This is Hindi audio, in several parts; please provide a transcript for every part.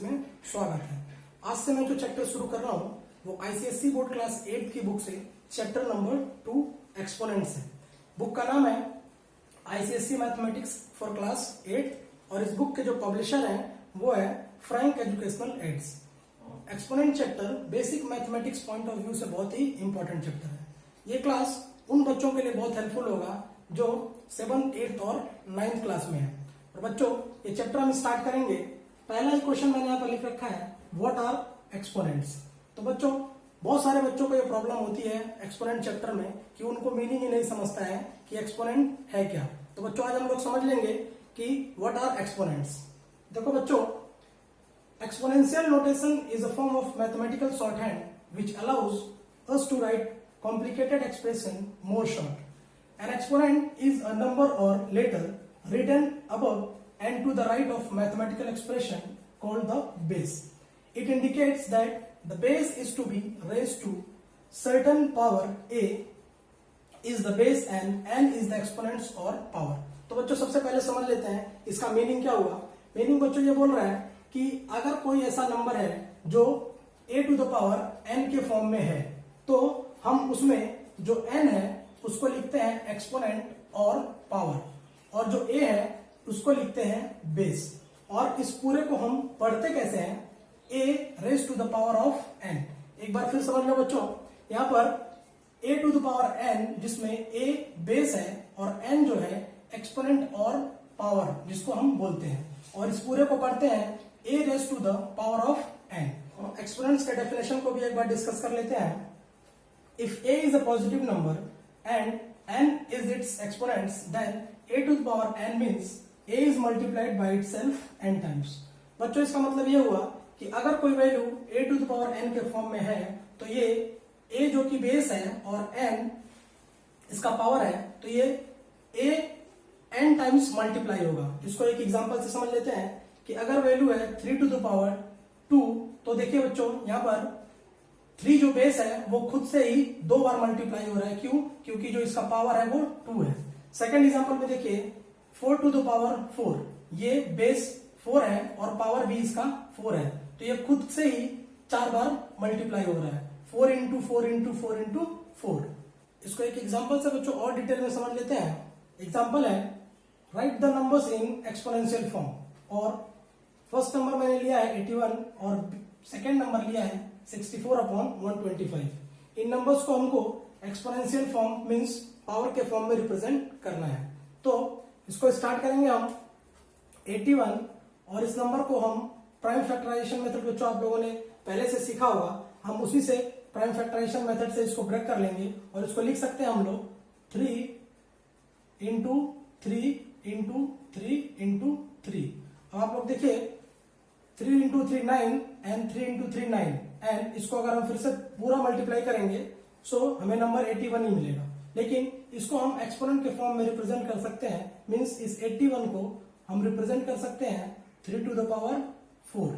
में स्वागत है। आज से मैं जो चैप्टर शुरू कर रहा हूँ वो आईसीएसई बोर्ड क्लास 8 की बुक से चैप्टर नंबर 2 एक्सपोनेंट्स है। बुक का नाम है आईसीएसई मैथमेटिक्स फॉर क्लास 8 और इस बुक के जो पब्लिशर हैं वो है Frank educational aids. Exponent chapter basic mathematics point of view से बहुत ही इंपॉर्टेंट चैप्टर है। ये क्लास उन बच्चों के लिए बहुत हेल्पफुल होगा जो 7th, 8th और 9th क्लास में है। और बच्चों ये चैप्टर हम स्टार्ट करेंगे। पहला ही क्वेश्चन मैंने यहाँ पर लिख रखा है, व्हाट आर एक्सपोनेंट्स। तो बच्चों बहुत सारे बच्चों को ये प्रॉब्लम होती है एक्सपोनेंट चैप्टर में कि उनको मीनिंग ही नहीं समझता है कि एक्सपोनेंट है क्या। तो बच्चों आज हम लोग समझ लेंगे कि व्हाट आर एक्सपोनेंट्स। देखो बच्चों, exponential notation is a form of mathematical shorthand which allows us to write complicated expression more short. An exponent is a number or letter written above and to the right of mathematical expression called the base. It indicates that the base is to be raised to certain power a is the base and n is the exponents or power. तो बच्चों सबसे पहले समझ लेते हैं इसका मीनिंग क्या हुआ। मीनिंग बच्चों ये बोल रहा है कि अगर कोई ऐसा नंबर है जो a to the power n के फॉर्म में है तो हम उसमें जो n है उसको लिखते हैं एक्सपोनेंट और पावर, और जो a है उसको लिखते हैं बेस। और इस पूरे को हम पढ़ते कैसे हैं, a raise to the power of n। एक बार फिर समझ लो बच्चों, यहाँ पर a to the power n जिसमें a बेस है और n जो है एक्सपोनेंट और पावर जिसको हम बोलते हैं, और इस पूरे को पढ़ते हैं a raise to the power of n। Exponents के डेफिनेशन को भी एक बार डिस्कस कर लेते हैं। If a is a positive number and n is its exponents then a to the power n means a is multiplied by itself n times. बच्चों इसका मतलब ये हुआ कि अगर कोई value a to the power n के फॉर्म में है तो ये a जो कि बेस है और n इसका पावर है तो ये a n टाइम्स मल्टीप्लाई होगा। इसको एक एग्जांपल से समझ लेते हैं कि अगर वैल्यू है 3 टू द पावर 2 तो देखिए बच्चों यहाँ पर 3 जो बेस है वो खुद से ही 2 बार मल्टीप्लाई हो रहा है। क्यों? क्योंकि जो इसका पावर है वो 2 है। सेकंड एग्जांपल में देखिए 4 टू द पावर 4, ये बेस 4 है और पावर भी इसका 4 है तो ये खुद से ही 4 बार मल्टीप्लाई हो रहा है। 4 इंटू 4 इंटू 4 इंटू 4। इसको एक एग्जाम्पल से बच्चों और डिटेल में समझ लेते हैं। एग्जाम्पल है right the numbers in exponential form. और फर्स्ट नंबर मैंने लिया है 81 और सेकेंड नंबर लिया है 64/125। इन नंबर्स को हमको एक्सपोनेंशियल फॉर्म मींस पावर के फॉर्म में रिप्रेजेंट करना है। तो इसको स्टार्ट करेंगे हम 81 और इस नंबर को हम प्राइम फैक्टराइजेशन मेथड बच्चों आप लोगों ने पहले से सीखा होगा, हम उसी से प्राइम फैक्टराइजेशन मेथड से इसको ब्रेक कर लेंगे और इसको लिख सकते हैं हम लोग 3 इंटू 3 इंटू 3 इंटू 3। अब आप लोग देखिए 3 इंटू 3 9 एंड 3 इंटू 3 9 एंड इसको अगर हम फिर से पूरा मल्टीप्लाई करेंगे सो हमें नंबर 81 ही मिलेगा। लेकिन इसको हम एक्सपोनेंट के फॉर्म में रिप्रेजेंट कर सकते हैं, मींस इस 81 को हम रिप्रेजेंट कर सकते हैं 3 टू द पावर 4।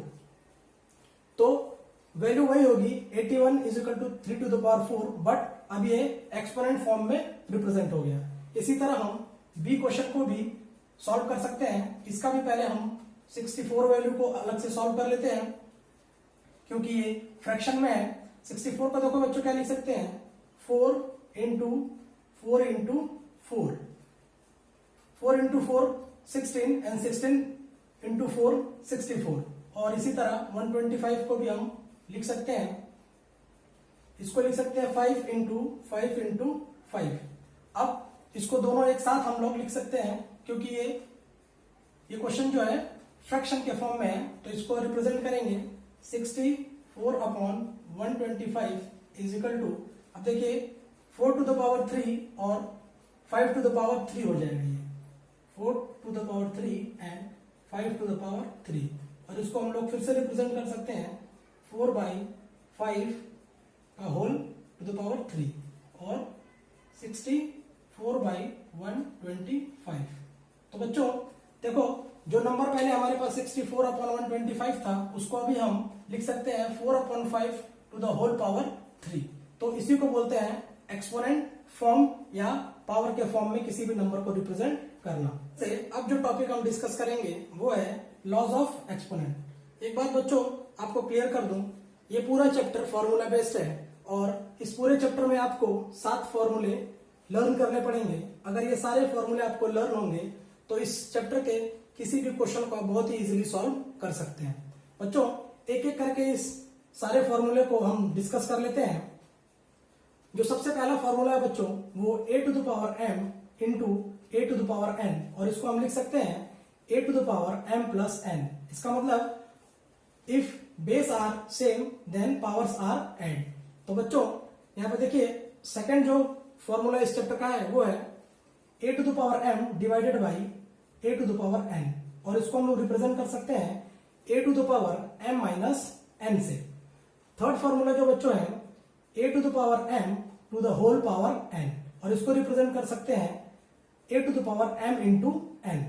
तो वैल्यू वही होगी 81 is equal to 3 to the power 4, but अब ये एक्सपोनेंट फॉर्म में रिप्रेजेंट हो गया। इसी तरह हम बी क्वेश्चन को भी सॉल्व कर सकते हैं। इसका भी पहले हम 64 वैल्यू को अलग से सॉल्व कर लेते हैं क्योंकि ये फ्रैक्शन में है। 64 का देखो बच्चों क्या लिख सकते हैं 4 into 4 into 4, 4 into 4 16 and 16 into 4 64। और इसी तरह 125 को भी हम लिख सकते हैं, इसको लिख सकते हैं 5 इंटू 5 इंटू 5। अब इसको दोनों एक साथ हम लोग लिख सकते हैं क्योंकि ये क्वेश्चन जो है फ्रैक्शन के फॉर्म में है तो इसको रिप्रेजेंट करेंगे 64/125 इज इक्वल टू, अब देखिए 4 टू द पावर 3 और 5 टू द पावर 3 हो जाएगा। ये 4 to the power 3 and 5 to the power 3 और इसको हम लोग फिर से रिप्रेजेंट कर सकते हैं 4/5 का होल टू द पावर 3 और 64/125। तो बच्चों देखो जो नंबर पहले हमारे पास 64/125 था उसको अभी हम लिख सकते हैं 4/5 टू द होल पावर 3। तो इसी को बोलते हैं एक्सपोनेंट फॉर्म या पावर के फॉर्म में किसी भी नंबर को रिप्रेजेंट करना। से अब जो टॉपिक हम डिस्कस करेंगे वो है लॉज ऑफ एक्सपोनेंट। एक बात बच्चों आपको क्लियर कर दूं, ये पूरा चैप्टर फॉर्मूला बेस्ड है और इस पूरे चैप्टर में आपको 7 फॉर्मूले लर्न करने पड़ेंगे। अगर ये सारे फॉर्मूले आपको लर्न होंगे तो इस चैप्टर के किसी भी क्वेश्चन को आप बहुत ही इजीली सॉल्व कर सकते हैं। बच्चों एक एक करके इस सारे फॉर्मूले को हम डिस्कस कर लेते हैं। जो सबसे पहला फॉर्मूला है बच्चों वो a to the power m into a to the power n, और इसको हम लिख सकते हैं a to the power m plus n। इसका मतलब if base are same then powers are add. तो बच्चों यहाँ पे देखिए सेकंड जो फॉर्मूला इस चैप्टर का है वो है a to the power m divided by a to the power n, और इसको हम लोग रिप्रेजेंट कर सकते हैं a to the power m minus n से। थर्ड फॉर्मूला जो बच्चों है a to the power m to the whole power n, और इसको रिप्रेजेंट कर सकते हैं a to the power m into n।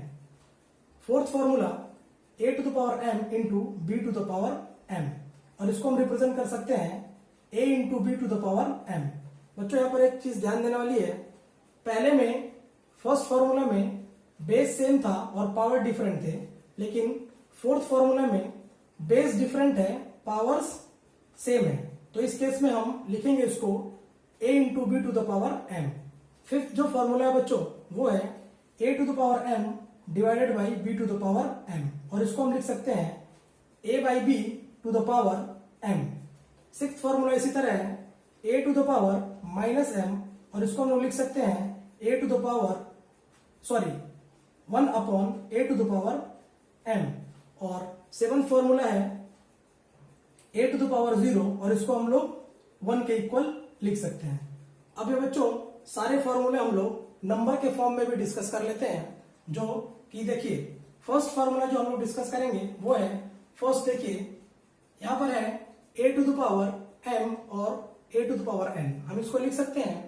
Fourth formula a to the power m into b to the power m, और इसको हम रिप्रेजेंट कर सकते हैं a into b to the power m। बच्चों यहाँ पर एक चीज ध्यान देने वाली है, पहले में फर्स्ट फॉर्मूला में बेस सेम था और पावर डिफरेंट थे, लेकिन फोर्थ फॉर्मूला में बेस डिफरेंट है, पावर्स सेम है। तो इस केस में हम लिखेंगे इसको a into B to the power m। Fifth जो फॉर्मूला है बच्चों वो है a to the power m divided by b to the power m, और इसको हम लिख सकते हैं a by b to the power m। Sixth formula इसी तरह है a to the power minus m, और इसको हम लोग लिख सकते हैं a to the power 1 upon a to the power m। और सेवंथ फॉर्मूला है a टू द पावर 0, और इसको हम लोग 1 के इक्वल लिख सकते हैं। अब ये बच्चों सारे फॉर्मूले हम लोग नंबर के फॉर्म में भी डिस्कस कर लेते हैं। जो कि देखिए फर्स्ट फॉर्मूला जो हम लोग डिस्कस करेंगे वो है, फर्स्ट देखिए यहां पर है a to the power m और a to the power n। हम इसको लिख सकते हैं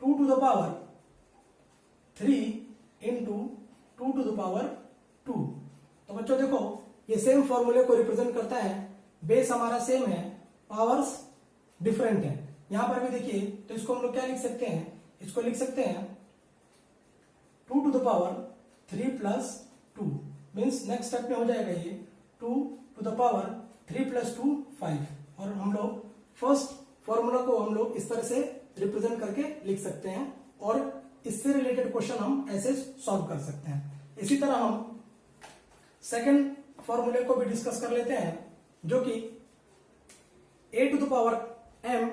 2 to the power 3 into 2 to the power 2। तो बच्चों देखो ये सेम फॉर्मूले को रिप्रेजेंट करता है, बेस हमारा सेम है, पावर्स डिफरेंट है। यहां पर भी देखिए तो इसको हम लोग क्या लिख सकते हैं, इसको लिख सकते हैं 2 to the power 3 plus 2, means next step में हो जाएगा ये 2 टू द पावर 3 प्लस 2 5, और हम लोग फर्स्ट फॉर्मूला को हम लोग इस तरह से रिप्रेजेंट करके लिख सकते हैं, और इससे रिलेटेड क्वेश्चन हम ऐसे सॉल्व कर सकते हैं। इसी तरह हम सेकंड फॉर्मूले को भी डिस्कस कर लेते हैं, जो कि a to the power m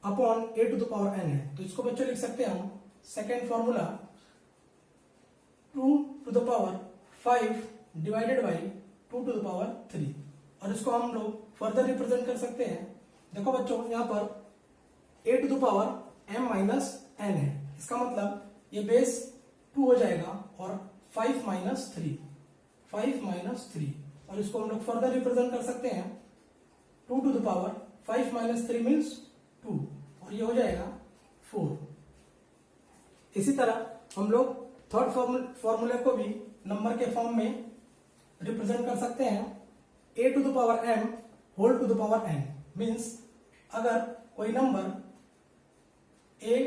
upon a to the power n है। तो इसको बच्चों लिख सकते हैं हम second formula 2 to the power 5 divided by 2 to the power 3, और इसको हम लोग फर्दर रिप्रेजेंट कर सकते हैं। देखो बच्चों यहाँ पर a to the power m minus n है, इसका मतलब ये बेस 2 हो जाएगा और 5 माइनस 3, और इसको हम लोग फर्दर रिप्रेजेंट कर सकते हैं 2 to the power 5 minus 3 means 2, और ये हो जाएगा 4। इसी तरह हम लोग थर्ड फॉर्मूले को भी नंबर के फॉर्म में रिप्रेजेंट कर सकते हैं a to the power m whole to the power n, means अगर कोई number a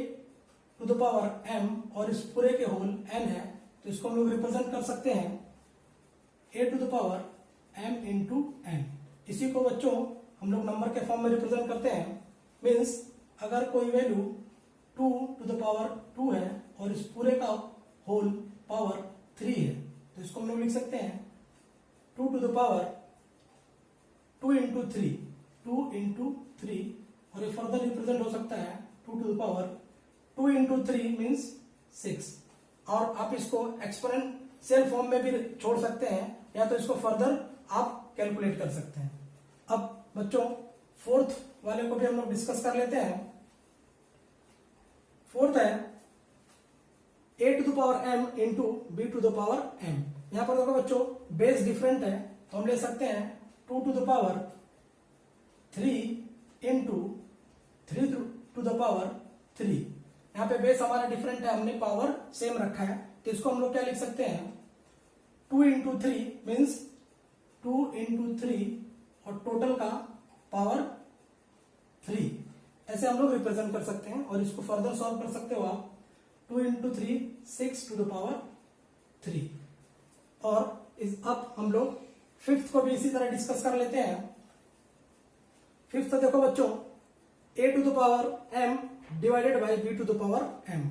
to the power m और इस पूरे के होल n है तो इसको हम लोग रिप्रेजेंट कर सकते हैं a to the power m into n। इसी को बच्चों हम लोग नंबर के फॉर्म में रिप्रेजेंट करते हैं, मीन्स अगर कोई वैल्यू 2 टू द पावर 2 है और इस पूरे का होल पावर 3 है तो इसको हम लोग लिख सकते हैं 2 टू द पावर 2 इंटू 3, और ये फर्दर रिप्रेजेंट हो सकता है 2 to the power 2 into 3 means 6, और आप इसको एक्सपोनेंशियल फॉर्म में भी छोड़ सकते हैं, या तो इसको फर्दर आप कैलकुलेट कर सकते हैं। अब बच्चों फोर्थ वाले को भी हम लोग डिस्कस कर लेते हैं। फोर्थ है a to the power m into b to the power m। यहां पर देखो बच्चों बेस डिफरेंट है तो हम ले सकते हैं 2 to the power 3 into 3 to the power 3। यहाँ पे बेस हमारा डिफरेंट है, हमने पावर सेम रखा है, तो इसको हम लोग क्या लिख सकते हैं 2 इंटू 3 मीन्स 2 इंटू 3 और टोटल का पावर 3, ऐसे हम लोग रिप्रेजेंट कर सकते हैं। और इसको फर्दर सॉल्व कर सकते हो आप 2 इंटू 3 6 टू द पावर 3। और अब हम लोग फिफ्थ को भी इसी तरह डिस्कस कर लेते हैं। फिफ्थ देखो बच्चों, a to the power m divided by b to the power m।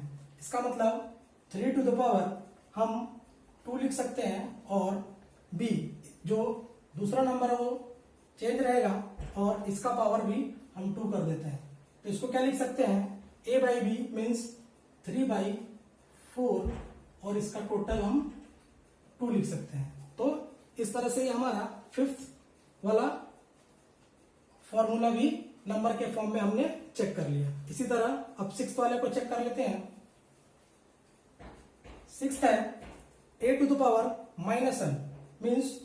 इसका मतलब 3 टू द पावर हम 2 लिख सकते हैं और b जो दूसरा नंबर है वो चेंज रहेगा और इसका पावर भी हम 2 कर देते हैं। तो इसको क्या लिख सकते हैं, a बाई बी मीन्स 3/4 और इसका टोटल हम 2 लिख सकते हैं। तो इस तरह से हमारा फिफ्थ वाला फॉर्मूला भी नंबर के फॉर्म में हमने चेक कर लिया। इसी तरह अब सिक्स वाले को चेक कर लेते हैं। सिक्स है a to the power -n means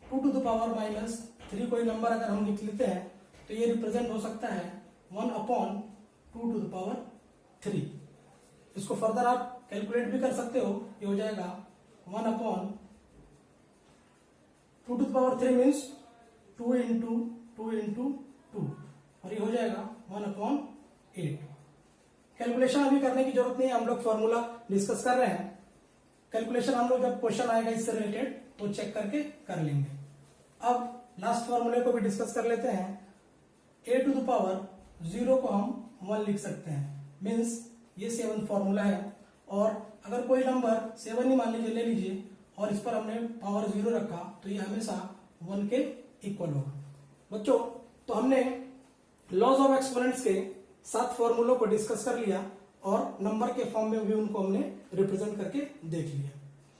2 to the power -3 कोई नंबर अगर हम लिख लेते हैं तो ये रिप्रेजेंट हो सकता है 1/2 टू द पावर 3। इसको फर्दर आप कैलकुलेट भी कर सकते हो, ये हो जाएगा 1/2 to the power 3 means 2 into 2 into 2 और ये हो जाएगा 1/8। कैलकुलेशन अभी करने की जरूरत नहीं है, हम लोग फॉर्मूला डिस्कस कर रहे हैं। कैलकुलेशन हम लोग जब क्वेश्चन आएगा इससे रिलेटेड तो चेक करके कर लेंगे। अब लास्ट फॉर्मूले को भी डिस्कस कर लेते हैं। a टू द पावर 0 को हम 1 लिख सकते हैं, मीन्स ये 7 फॉर्मूला है। और अगर कोई नंबर 7 ही मान लीजिए ले लीजिए और इस पर हमने पावर 0 रखा तो ये हमेशा 1 के इक्वल होगा। बच्चों तो हमने लॉज ऑफ एक्सपोनेंट्स के 7 फॉर्मूलों को डिस्कस कर लिया और नंबर के फॉर्म में भी उनको हमने रिप्रेजेंट करके देख लिया।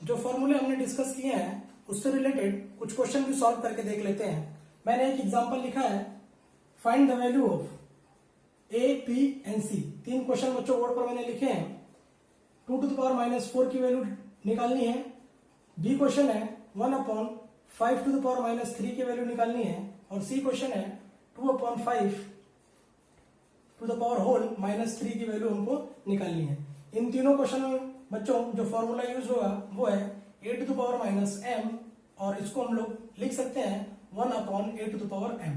जो फॉर्मूले हमने डिस्कस किए हैं उससे रिलेटेड कुछ क्वेश्चन भी सॉल्व करके देख लेते हैं। मैंने एक एग्जांपल लिखा है, find the value of A, P and C. 3 question बच्चों बोर्ड पर मैंने लिखे हैं। 2 टू द पावर -4 की वैल्यू निकालनी है। बी क्वेश्चन है 1/5 टू द पावर -3 की वैल्यू निकालनी है। और सी क्वेश्चन है 2/5 टू द पावर होल -3 की वैल्यू हमको निकालनी है। इन तीनों क्वेश्चन में बच्चों जो फॉर्मूला यूज होगा वो है a to the power -m और इसको हम लोग लिख सकते हैं 1/a to the power m।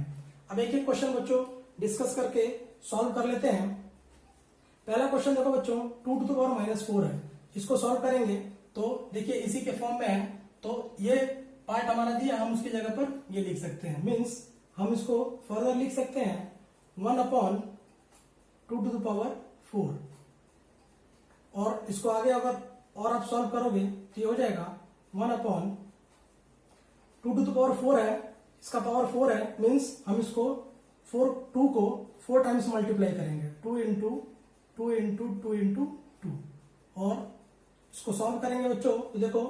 अब एक एक क्वेश्चन बच्चों डिस्कस करके सॉल्व कर लेते हैं। पहला क्वेश्चन देखो बच्चों, 2 टू द पावर -4 है। इसको सॉल्व करेंगे तो देखिए इसी के फॉर्म में है, तो ये पार्ट हमारा दिया, हम उसकी जगह पर ये लिख सकते हैं। मीन्स हम इसको फर्दर लिख सकते हैं 1/2 टू द पावर 4 और इसको आगे अगर और आप सॉल्व करोगे तो ये हो जाएगा 1/2 टू द पावर 4 है, इसका पावर 4 है। मीन्स हम इसको 2 को 4 टाइम्स मल्टीप्लाई करेंगे, 2 इंटू 2 इंटू 2 इंटू 2 और इसको सॉल्व करेंगे बच्चों तो देखो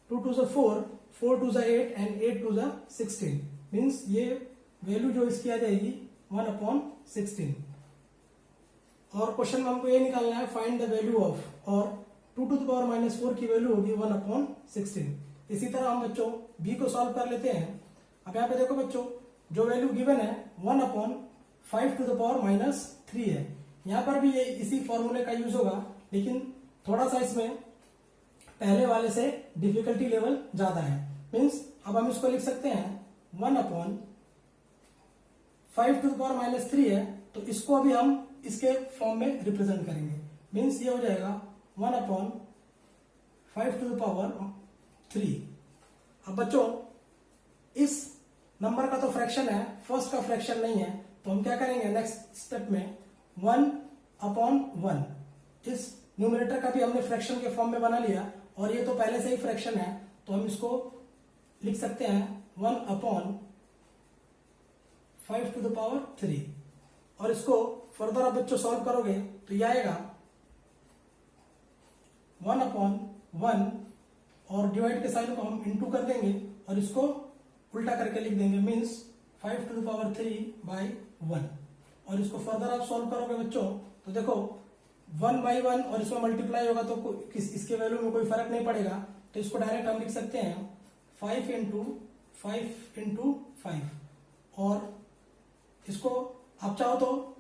2 to 4, 4 to 8 and 8 to 16। Means ये वैल्यू जो इसकी आ जाएगी 1/16। और क्वेश्चन में हमको ये निकालना है फाइंड द वैल्यू ऑफ, और 2 टू द पावर -4 की वैल्यू होगी 1/16। इसी तरह हम बच्चों बी को सॉल्व कर लेते हैं। अब यहाँ पे देखो बच्चों जो वैल्यू गिवन है 1/5 टू द पावर -3 है। यहाँ पर भी ये इसी फॉर्मूले का यूज होगा, लेकिन थोड़ा सा इसमें पहले वाले से डिफिकल्टी लेवल ज्यादा है। मीन्स अब हम इसको लिख सकते हैं 1/5 टू द पावर -3 है, तो इसको अभी हम इसके फॉर्म में रिप्रेजेंट करेंगे। मीन्स ये हो जाएगा 1/5 टू द पावर 3। अब बच्चों इस नंबर का तो फ्रैक्शन है, फर्स्ट का फ्रैक्शन नहीं है, तो हम क्या करेंगे नेक्स्ट स्टेप में 1/1। इस न्यूमरेटर का भी हमने फ्रैक्शन के फॉर्म में बना लिया और ये तो पहले से ही फ्रैक्शन है, तो हम इसको लिख सकते हैं 1/5 टू द पावर 3 और इसको फर्दर आप बच्चों सॉल्व करोगे तो ये आएगा 1/1 और डिवाइड के साइन को हम इनटू कर देंगे और इसको उल्टा करके लिख देंगे। मीन्स 5 टू द पावर 3/1 और इसको फर्दर आप सॉल्व करोगे बच्चों तो देखो 1/1 और इसमें मल्टीप्लाई होगा तो इसके वैल्यू में कोई फर्क नहीं पड़ेगा, तो इसको डायरेक्ट हम लिख सकते हैं 5 इंटू 5 और इसको आप चाहो तो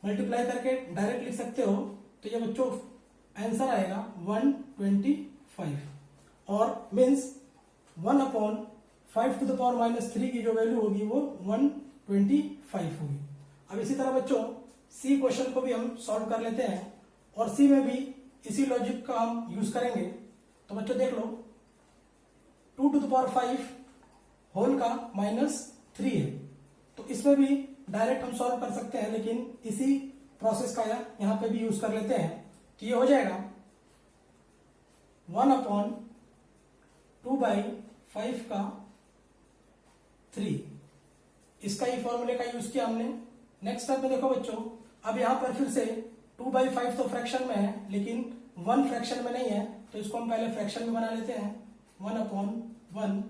मल्टीप्लाई करके डायरेक्ट लिख सकते हो। तो ये बच्चों आंसर आएगा 125 और मीन्स 1/5 टू द पावर -3 की जो वैल्यू होगी वो 125 होगी। अब इसी तरह बच्चों सी क्वेश्चन को भी हम सॉल्व कर लेते हैं और सी में भी इसी लॉजिक का हम यूज करेंगे। तो बच्चों देख लो 2 टू द पावर 5 होल का -3 है। तो इसमें भी डायरेक्ट हम सॉल्व कर सकते हैं, लेकिन इसी प्रोसेस का यहाँ पे भी यूज कर लेते हैं। तो ये हो जाएगा 1/2/5 का 3। इसका ही फॉर्मूले का यूज किया हमने। नेक्स्ट स्टेप में देखो बच्चों, अब यहाँ पर फिर से 2/5 तो फ्रैक्शन में है, लेकिन 1 फ्रैक्शन में नहीं है, तो इसको हम पहले फ्रैक्शन में बना लेते हैं 1/1,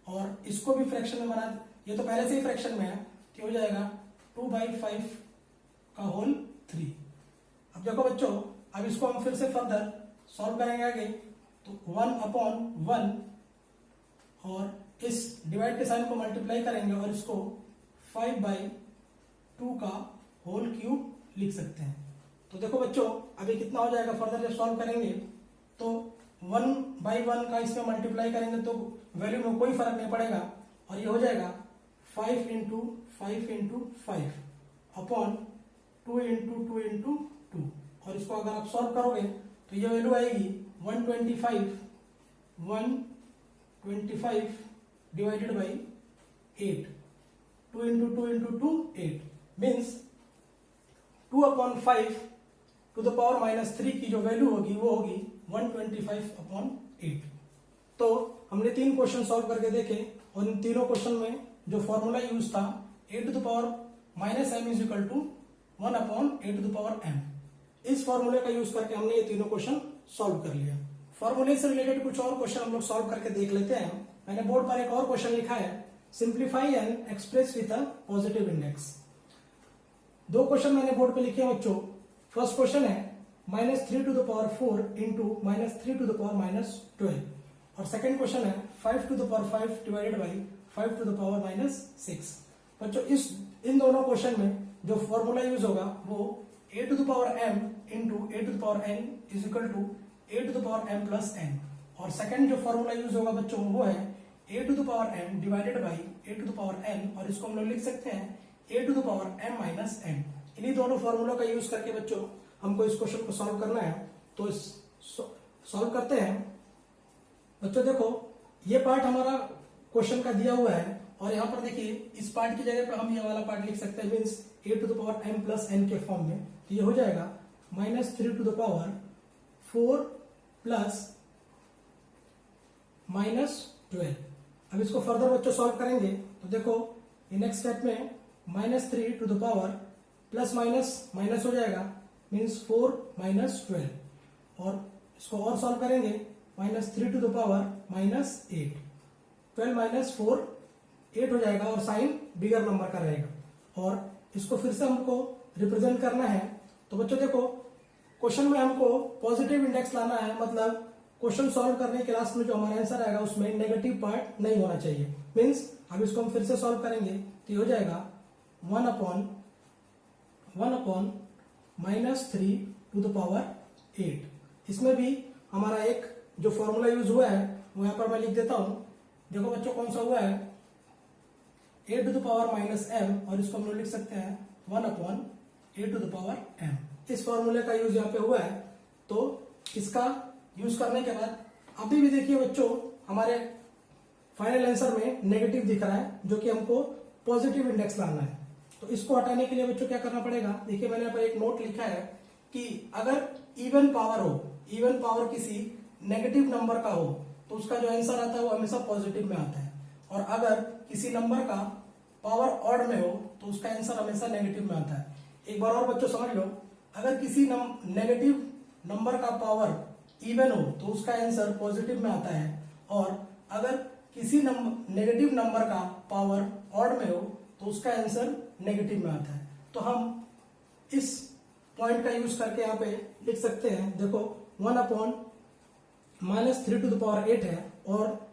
और इसको भी फ्रैक्शन में बना, ये तो पहले से ही फ्रैक्शन में है, तो हो जाएगा 2/5 का होल 3। अब देखो बच्चों, अब इसको हम फिर से फर्दर सॉल्व करेंगे आगे, तो 1/1 और इस डिवाइड के साइन को मल्टीप्लाई करेंगे और इसको 5/2 का होल क्यूब लिख सकते हैं। तो देखो बच्चों, अभी कितना हो जाएगा, फर्दर जब सॉल्व करेंगे तो 1/1 का इसमें मल्टीप्लाई करेंगे तो वैल्यू में कोई फर्क नहीं पड़ेगा, और ये हो जाएगा 5 × 5 × 5 अपॉन 2 × 2 × 2, और इसको अगर आप सॉल्व करोगे तो ये वैल्यू आएगी 125 divided by 8। 2 × 2 × 2 8 means 2/5 to the power -3 की जो वैल्यू होगी वो होगी 125/8। तो हमने 3 क्वेश्चन सॉल्व करके देखे, और इन तीनों क्वेश्चन में जो फॉर्मूला यूज था a⁻m is equal to 1/a⁻m, इस फॉर्मूले का यूज करके हमने ये तीनों क्वेश्चन सॉल्व कर लिया। फॉर्मूले से रिलेटेड कुछ और क्वेश्चन हम लोग सॉल्व करके देख लेते हैं। मैंने बोर्ड पर एक और क्वेश्चन लिखा है, simplify and express with a positive index. 2 question मैंने बोर्ड पे लिखे हैं बच्चों। फर्स्ट क्वेश्चन है -3 to the power 4 into -3 to the power -12, और सेकंड क्वेश्चन है 5 to the power 5 divided by 5 to the power -6। बच्चों इन दोनों क्वेश्चन में जो फॉर्मूला यूज होगा वो a⁻m into a⁻n is equal to a⁻m + n, और सेकंड जो फॉर्मूला यूज होगा बच्चों वो है a⁻m डिवाइडेड बाई a⁻n, और इसको हम लोग लिख सकते हैं a⁻m - n। इन्हीं दोनों फॉर्मूलों का यूज करके बच्चों हमको इस क्वेश्चन को सॉल्व करना है। तो इस सॉल्व करते हैं बच्चों। देखो, ये पार्ट हमारा क्वेश्चन का दिया हुआ है, और यहाँ पर देखिए इस पार्ट की जगह पर हम ये वाला पार्ट लिख सकते हैं, मीन्स a⁻m + n के फॉर्म में। तो ये हो जाएगा -3 to the power 4 + -12। अब इसको फर्दर बच्चों सॉल्व करेंगे तो देखो ये नेक्स्ट स्टेप में -3 to the power plus minus हो जाएगा, मीन्स 4 - 12, और इसको और सॉल्व करेंगे -3 to the power -8। 12 - 4 8 हो जाएगा, और साइन बिगर नंबर का रहेगा, और इसको फिर से हमको रिप्रेजेंट करना है। तो बच्चों देखो, क्वेश्चन में हमको पॉजिटिव इंडेक्स लाना है, मतलब क्वेश्चन सॉल्व करने के लास्ट में जो हमारा आंसर आएगा उसमें नेगेटिव पार्ट नहीं होना चाहिए। मीन्स अब इसको हम फिर से सॉल्व करेंगे तो ये हो जाएगा 1/(-3 to the power 8। इसमें भी हमारा एक जो फॉर्मूला यूज हुआ है वो यहाँ पर मैं लिख देता हूं। देखो बच्चों, कौन सा हुआ है, a to the power -m, और इसको हम लोग लिख सकते हैं 1/a to the power m। इस फॉर्मूले का यूज यहाँ पे हुआ है। तो इसका यूज करने के बाद अभी भी देखिए बच्चों, हमारे फाइनल आंसर में नेगेटिव दिख रहा है, जो कि हमको पॉजिटिव इंडेक्स लाना है। तो इसको हटाने के लिए बच्चों क्या करना पड़ेगा, देखिए मैंने यहाँ पर एक नोट लिखा है कि अगर इवन पावर हो, इवन पावर किसी नेगेटिव नंबर का हो तो उसका जो आंसर आता है वो हमेशा पॉजिटिव में आता है, और अगर किसी नंबर का पावर ऑड में हो तो उसका आंसर हमेशा नेगेटिव में आता है। एक बार और बच्चों समझ लो, अगर किसी नेगेटिव नंबर का पावर इवन हो तो उसका आंसर पॉजिटिव में आता है, और अगर किसी नेगेटिव नंबर का पावर ऑड में हो तो उसका आंसर नेगेटिव में आता है। तो हम इस पॉइंट का यूज करके यहाँ पे लिख सकते हैं। देखो 1/-3 to the power 8 है, और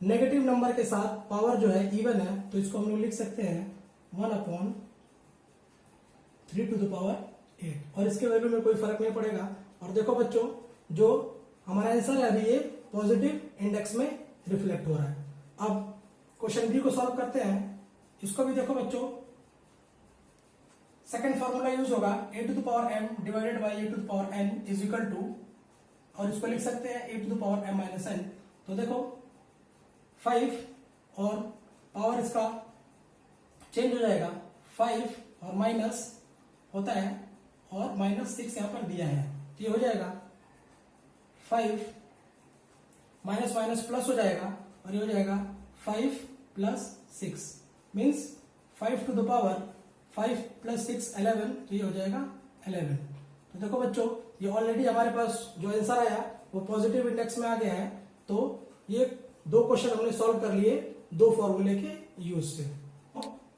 नेगेटिव नंबर के साथ पावर जो है इवन है, तो इसको हम लोग लिख सकते हैं 1/3 to the power 8, और इसके वैल्यू में कोई फर्क नहीं पड़ेगा। और देखो बच्चों, जो हमारा आंसर है अभी ये पॉजिटिव इंडेक्स में रिफ्लेक्ट हो रहा है। अब क्वेश्चन बी को सॉल्व करते हैं। इसको भी देखो बच्चों, सेकंड फॉर्मूला यूज होगा a to the power m divided by a to the power n is equal to, और इसको लिख सकते हैं a to the power m - n। तो देखो 5 और पावर इसका चेंज हो जाएगा, 5 और माइनस होता है और -6 यहाँ पर दिया है, तो ये हो जाएगा 5 माइनस माइनस प्लस हो जाएगा और ये हो जाएगा 5 + 6 मीन्स 5 to the power 5 + 6 11, तो ये हो जाएगा 11। तो देखो बच्चों, ये ऑलरेडी हमारे पास जो आंसर आया वो पॉजिटिव इंडेक्स में आ गया है। तो ये 2 क्वेश्चन हमने सॉल्व कर लिए 2 फॉर्मूले के यूज से।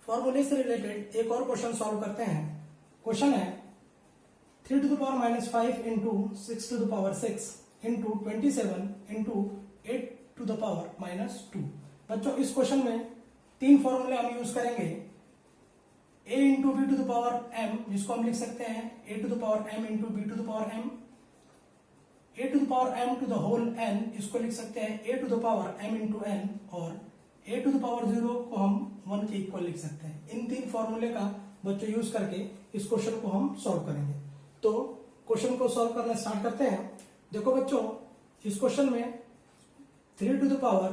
फॉर्मूले से रिलेटेड एक और क्वेश्चन सॉल्व करते हैं। क्वेश्चन है 3 to the power -5 × 6 to the power 6 × 27 × 8 to the power -2। बच्चों इस क्वेश्चन में 3 फॉर्मूले हम यूज करेंगे। a × b to the power m, जिसको हम लिख सकते हैं a to the power m × b to the power m, a to the power m to the whole n, इसको लिख सकते हैं a to the power m × n, और a to the power 0 को हम 1 के इक्वल लिख सकते हैं। इन 3 फॉर्मूले का बच्चों यूज करके इस क्वेश्चन को हम सॉल्व करेंगे। तो क्वेश्चन को सॉल्व करना स्टार्ट करते हैं। देखो बच्चों, इस क्वेश्चन में 3 to the power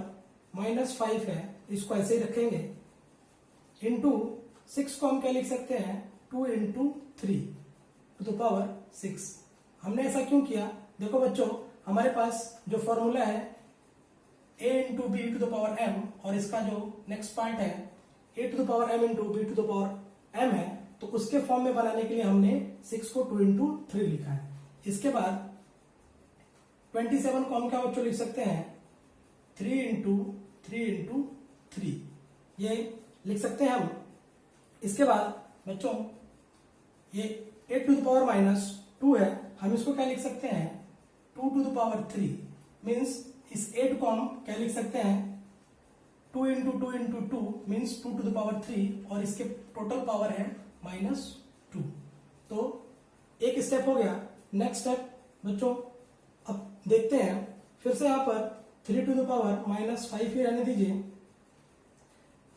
-5 है, इसको ऐसे ही रखेंगे, इंटू 6 को हम क्या लिख सकते हैं 2 × 3 to the power 6। हमने ऐसा क्यों किया? देखो बच्चों, हमारे पास जो फॉर्मूला है a × b to the power m, और इसका जो नेक्स्ट पार्ट है a to the power m × b to the power m है, तो उसके फॉर्म में बनाने के लिए हमने 6 को 2 × 3 लिखा है। इसके बाद 27 को हम क्या बच्चों लिख सकते हैं 3 × 3 × 3, ये लिख सकते हैं हम। इसके बाद बच्चों ये 8 to the power -2 है, हम इसको क्या लिख सकते हैं 2 to the power 3 मीन्स इस 8 को हम क्या लिख सकते हैं 2 × 2 × 2 मीन्स 2 to the power 3, और इसके टोटल पावर है -2। तो एक स्टेप हो गया। नेक्स्ट स्टेप बच्चों अब देखते हैं, फिर से यहां पर 3 to the power -5 ही रहने दीजिए।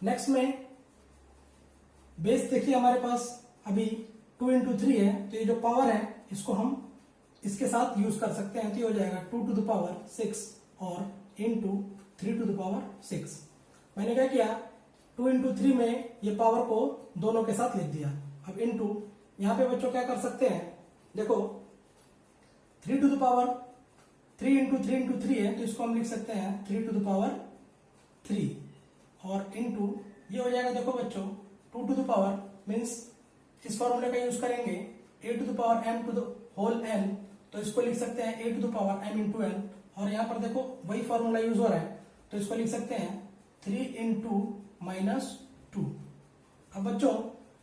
नेक्स्ट में बेस देखिए हमारे पास अभी 2 × 3 है, तो ये जो पावर है इसको हम इसके साथ यूज कर सकते हैं, तो ये हो जाएगा 2 to the power 6 और इंटू 3 to the power 6। मैंने क्या किया 2 × 3 में ये पावर को दोनों के साथ लिख दिया। अब इंटू यहां पे बच्चों क्या कर सकते हैं, देखो 3 to the power 3 × 3 × 3 है, तो इसको हम लिख सकते हैं 3 to the power 3, और इंटू ये हो जाएगा देखो बच्चों 2 to the power मीन्स इस फॉर्मूले का यूज करेंगे a to the power m to the whole n, तो इसको लिख सकते हैं a to the power m × n, और यहां पर देखो वही फॉर्मूला यूज हो रहा है, तो इसको लिख सकते हैं 3 × -2। अब बच्चों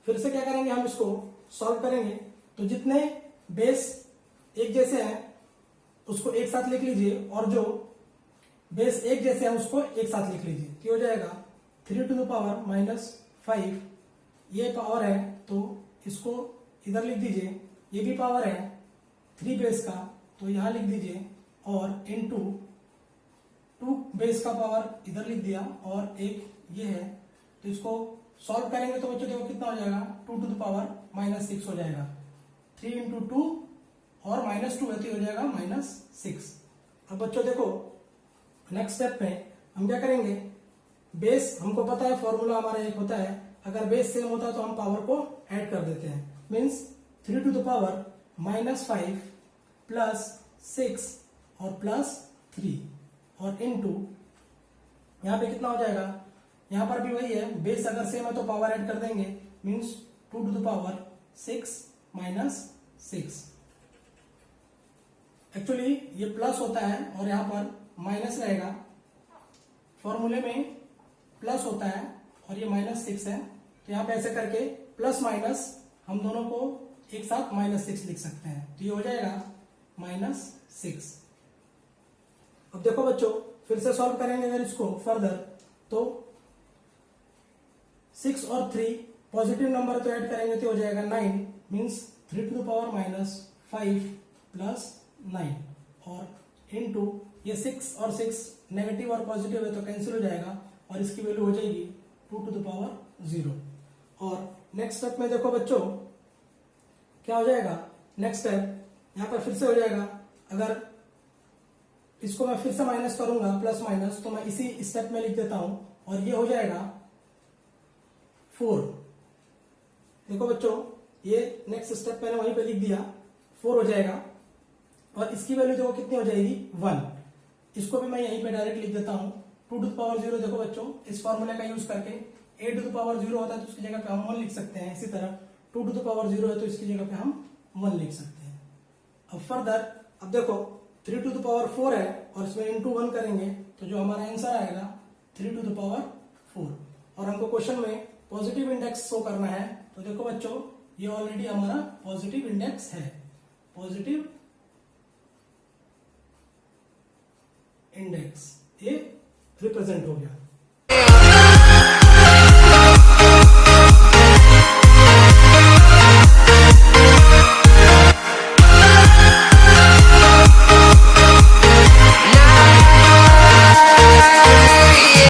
फिर से क्या करेंगे, हम इसको सॉल्व करेंगे। तो जितने बेस एक जैसे हैं उसको एक साथ लिख लीजिए, और जो बेस एक जैसे हैं उसको एक साथ लिख लीजिए, तो हो जाएगा 3 to the power -5, ये पावर है तो इसको इधर लिख दीजिए, ये भी पावर है 3 बेस का, तो यहां लिख दीजिए, और इंटू 2 बेस का पावर इधर लिख दिया, और एक ये है, तो इसको सॉल्व करेंगे तो बच्चों देखो कितना हो जाएगा 2 to the power -6 हो जाएगा। 3 × 2 और -2 है, तो हो जाएगा -6। अब बच्चों देखो नेक्स्ट स्टेप में हम क्या करेंगे, बेस हमको पता है फॉर्मूला हमारा एक होता है, अगर बेस सेम होता है तो हम पावर को ऐड कर देते हैं, मीन्स 3 to the power -5 + 6 और +3, और इंटू यहां पे कितना हो जाएगा, यहां पर भी वही है, बेस अगर सेम है तो पावर ऐड कर देंगे, means 2 to the power 6 - 6। Actually ये प्लस होता है और यहां पर माइनस रहेगा, फॉर्मूले में प्लस होता है और ये -6 है, तो यहां पे ऐसे करके प्लस माइनस हम दोनों को एक साथ -6 लिख सकते हैं, तो ये हो जाएगा -6। अब देखो बच्चों फिर से सॉल्व करेंगे अगर इसको फर्दर, तो 6 और 3 पॉजिटिव नंबर तो ऐड करेंगे तो हो जाएगा 9, मीन्स 3 to the power -5 + 9, और इंटू ये 6 और 6 नेगेटिव और पॉजिटिव है तो कैंसिल हो जाएगा, और इसकी वैल्यू हो जाएगी 2 to the power 0। और नेक्स्ट स्टेप में देखो बच्चों क्या हो जाएगा, नेक्स्ट स्टेप यहां पर फिर से हो जाएगा, अगर इसको मैं फिर से माइनस करूंगा प्लस माइनस, तो मैं इसी स्टेप में लिख देता हूं, और ये हो जाएगा 4। देखो बच्चों, ये नेक्स्ट स्टेप मैंने वहीं पे लिख दिया, 4 हो जाएगा। और इसकी वैल्यू देखो कितनी हो जाएगी, 1। इसको भी मैं यहीं पे डायरेक्ट लिख देता हूं, 2 टू द पावर 0। देखो बच्चों, इस फॉर्मूले का यूज करके 8 टू द पावर 0 होता है तो उसकी जगह पे हम 1 लिख सकते हैं। इसी तरह 2 टू द पावर 0 है तो इसकी जगह पे हम 1 लिख सकते हैं। अब फर्दर, अब देखो 3 टू द पावर 4 है और इसमें इंटू 1 करेंगे तो जो हमारा आंसर आएगा 3 टू द पावर 4। और हमको क्वेश्चन में पॉजिटिव इंडेक्स शो करना है, तो देखो बच्चों, ये ऑलरेडी हमारा पॉजिटिव इंडेक्स है। पॉजिटिव इंडेक्स ये रिप्रेजेंट हो गया।